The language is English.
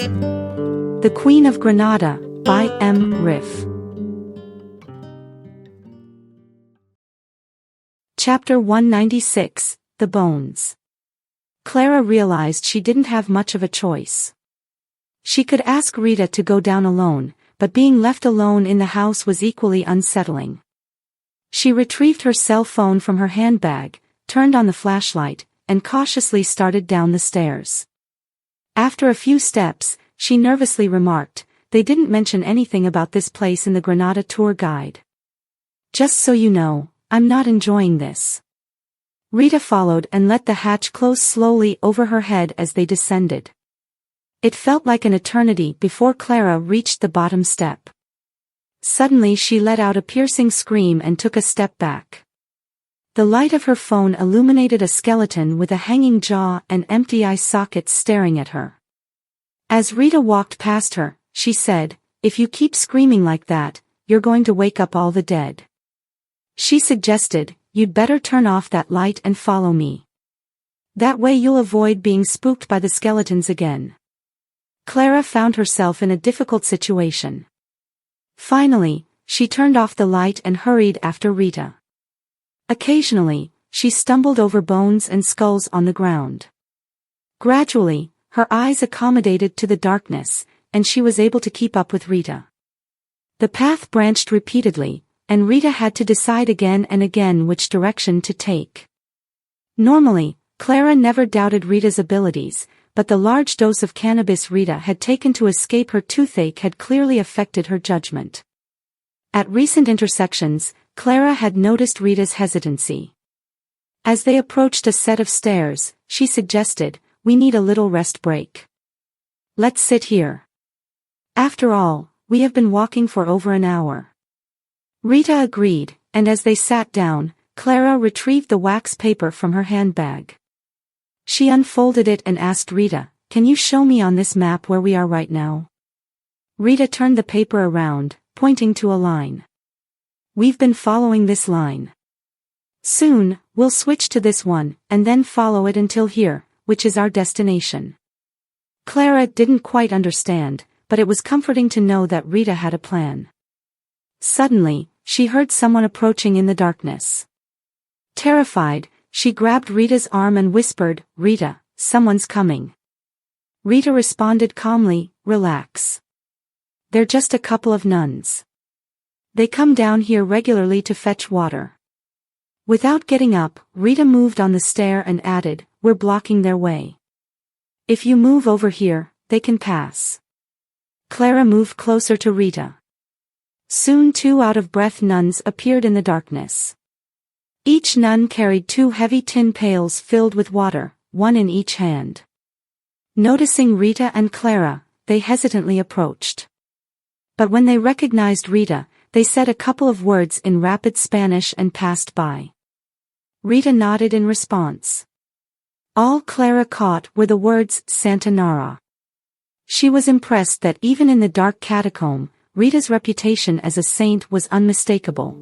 The Queen of Granada, by M. Riff. Chapter 196, The Bones. Clara realized she didn't have much of a choice. She could ask Rita to go down alone, but being left alone in the house was equally unsettling. She retrieved her cell phone from her handbag, turned on the flashlight, and cautiously started down the stairs. After a few steps, she nervously remarked, "They didn't mention anything about this place in the Granada tour guide. Just so you know, I'm not enjoying this." Rita followed and let the hatch close slowly over her head as they descended. It felt like an eternity before Clara reached the bottom step. Suddenly she let out a piercing scream and took a step back. The light of her phone illuminated a skeleton with a hanging jaw and empty eye sockets staring at her. As Rita walked past her, she said, "If you keep screaming like that, you're going to wake up all the dead." She suggested, "You'd better turn off that light and follow me. That way you'll avoid being spooked by the skeletons again." Clara found herself in a difficult situation. Finally, she turned off the light and hurried after Rita. Occasionally, she stumbled over bones and skulls on the ground. Gradually, her eyes accommodated to the darkness, and she was able to keep up with Rita. The path branched repeatedly, and Rita had to decide again and again which direction to take. Normally, Clara never doubted Rita's abilities, but the large dose of cannabis Rita had taken to escape her toothache had clearly affected her judgment. At recent intersections, Clara had noticed Rita's hesitancy. As they approached a set of stairs, she suggested, "We need a little rest break. Let's sit here. After all, we have been walking for over an hour." Rita agreed, and as they sat down, Clara retrieved the wax paper from her handbag. She unfolded it and asked Rita, "Can you show me on this map where we are right now?" Rita turned the paper around, pointing to a line. "We've been following this line. Soon, we'll switch to this one, and then follow it until here, which is our destination." Clara didn't quite understand, but it was comforting to know that Rita had a plan. Suddenly, she heard someone approaching in the darkness. Terrified, she grabbed Rita's arm and whispered, "Rita, someone's coming." Rita responded calmly, "Relax. They're just a couple of nuns. They come down here regularly to fetch water." Without getting up, Rita moved on the stair and added, "We're blocking their way. If you move over here, they can pass." Clara moved closer to Rita. Soon 2 out-of-breath nuns appeared in the darkness. Each nun carried 2 heavy tin pails filled with water, one in each hand. Noticing Rita and Clara, they hesitantly approached. But when they recognized Rita, they said a couple of words in rapid Spanish and passed by. Rita nodded in response. All Clara caught were the words, "Santa Nara." She was impressed that even in the dark catacomb, Rita's reputation as a saint was unmistakable.